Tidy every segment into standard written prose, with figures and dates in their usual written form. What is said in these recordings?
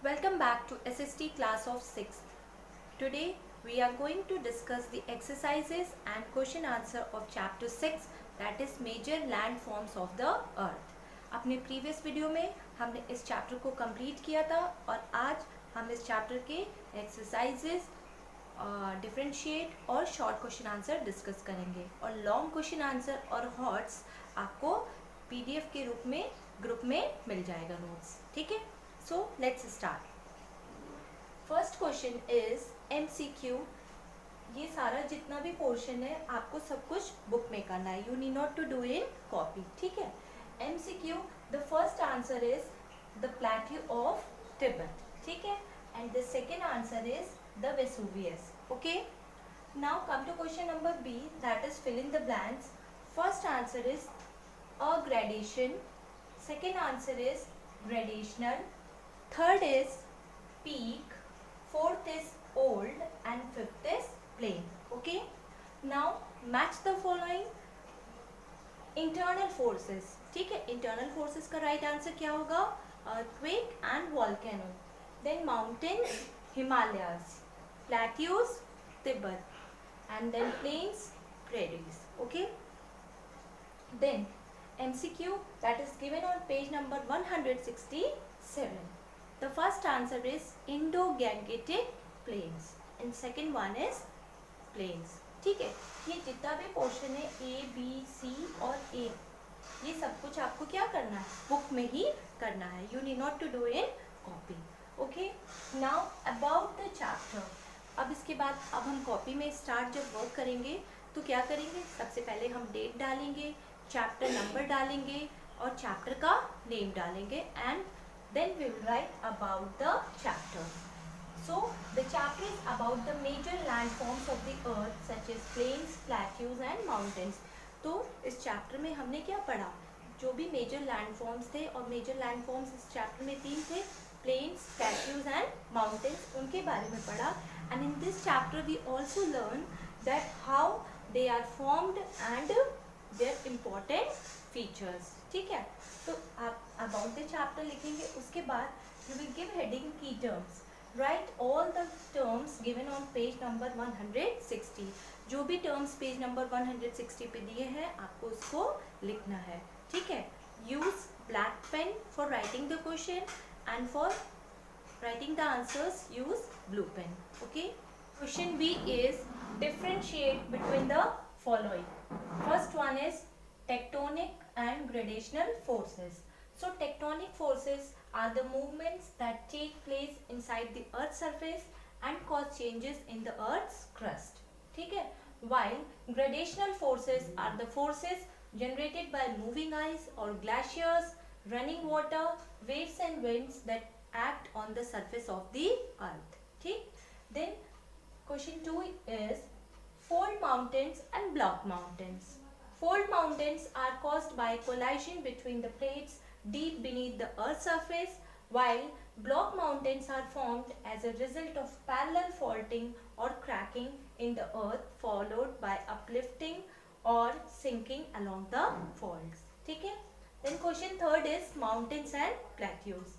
Welcome back to SST class of 6th. Today we are going to discuss the exercises and question answer of chapter 6, that is major landforms of the earth. अपने previous video में हमने इस chapter को complete किया था और आज हम इस चैप्टर के एक्सरसाइजेस, डिफरेंशिएट और शॉर्ट क्वेश्चन आंसर डिस्कस करेंगे और लॉन्ग क्वेश्चन आंसर और हॉट्स आपको पीडीएफ के रूप में ग्रुप में मिल जाएगा नोट्स. ठीक है, so let's start. First question is MCQ. ये सारा जितना भी पोर्शन है आपको सब कुछ बुक में करना है, you need not to do in copy. ठीक है. MCQ, the first answer is the plateau of Tibet. ठीक है, and the second answer is the Vesuvius. Okay, now come to question number B, that is fill in the blanks. First answer is a gradation, second answer is gradational, third is peak, fourth is old and fifth is plain. Okay, now match the following internal forces. ठीक है, internal forces का right answer क्या होगा? Earthquake and volcano. Then mountains, Himalayas, plateaus, Tibet, and then plains, prairies. Okay, then MCQ, that is given on page number 167. The first answer is Indo-Gangetic plains and second one is plains. ठीक है, ये जितना भी portion है A, B, C और A, ये सब कुछ आपको क्या करना है? बुक में ही करना है. You need not to do in copy. Okay, now about the chapter. अब इसके बाद अब हम कॉपी में स्टार्ट जब वर्क करेंगे तो क्या करेंगे? सबसे पहले हम डेट डालेंगे, चैप्टर नंबर डालेंगे और चैप्टर का नेम डालेंगे and then we will write about the chapter. So the chapter is about the major landforms of the earth such as plains, plateaus and mountains. तो इस चैप्टर में हमने क्या पढ़ा? जो भी मेजर लैंडफॉर्म्स थे, और मेजर लैंडफॉर्म्स इस चैप्टर में 3 थे, प्लेन्स, प्लेट्यूज एंड माउंटेन्स, उनके बारे में पढ़ा. And in this chapter we also learn that how they are formed and their important features. ठीक है, तो आप अबाउट द चैप्टर लिखेंगे, उसके बाद यू विल गिव हेडिंग की terms. Right all the terms given on page number 160. जो भी टर्म्स पेज नंबर 160 पे दिए हैं आपको उसको लिखना है. ठीक है, use black pen for writing the question and for writing the answers use blue pen. Okay, question B is differentiate between the following. First one is tectonic and gradational forces. So tectonic forces are the movements that take place inside the earth's surface and cause changes in the earth's crust. ठीक है, while gradational forces are the forces generated by moving ice or glaciers, running water, waves and winds that act on the surface of the earth. ठीक, then question 2 is fold mountains and block mountains. Fold mountains are caused by collision between the plates deep beneath the earth's surface, while block mountains are formed as a result of parallel faulting or cracking in the earth followed by uplifting or sinking along the faults. ठीक है, then question 3 is mountains and plateaus.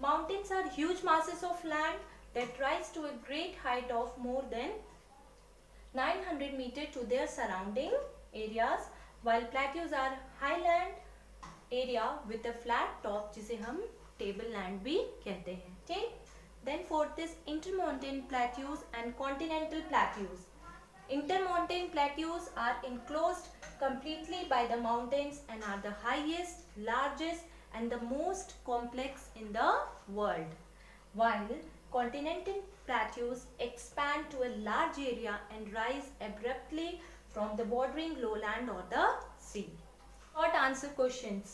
Mountains are huge masses of land that rise to a great height of more than 900 meters to their surrounding areas, while plateaus are highland area with a flat top, जिसे हम table land भी कहते हैं. ठीक, then fourth is intermontane plateaus and continental plateaus. Intermontane plateaus are enclosed completely by the mountains and are the highest, largest and the most complex in the world, while continental plateaus expand to a large area and rise abruptly from the bordering lowland or the sea. Short answer questions.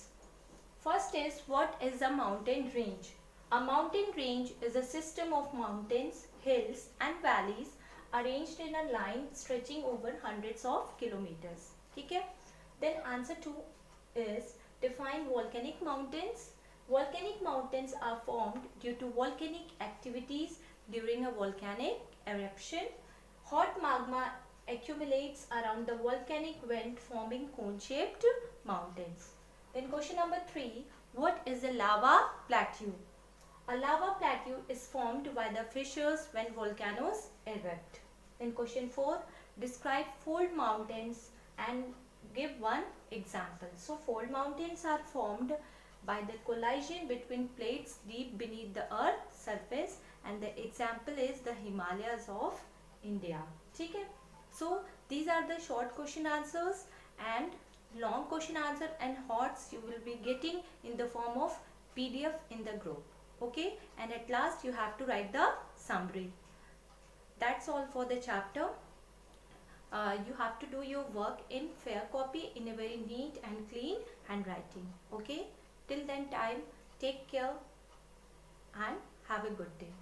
First is, what is a mountain range? A mountain range is a system of mountains, hills and valleys arranged in a line stretching over hundreds of kilometers. ठीक है, then answer 2 is, define volcanic mountains. Volcanic mountains are formed due to volcanic activities during a volcanic eruption. Hot magma accumulates around the volcanic vent forming cone-shaped mountains. Then question number 3, what is a lava plateau? A lava plateau is formed by the fissures when volcanoes erupt. In question 4, describe fold mountains and give one example. So fold mountains are formed by the collision between plates deep beneath the earth surface, and the example is the Himalayas of India. Okay? So these are the short question answers, and long question answer and HOTS you will be getting in the form of PDF in the group. Okay, and at last you have to write the summary. That's all for the chapter. You have to do your work in fair copy in a very neat and clean handwriting. Okay, till then time, take care and have a good day.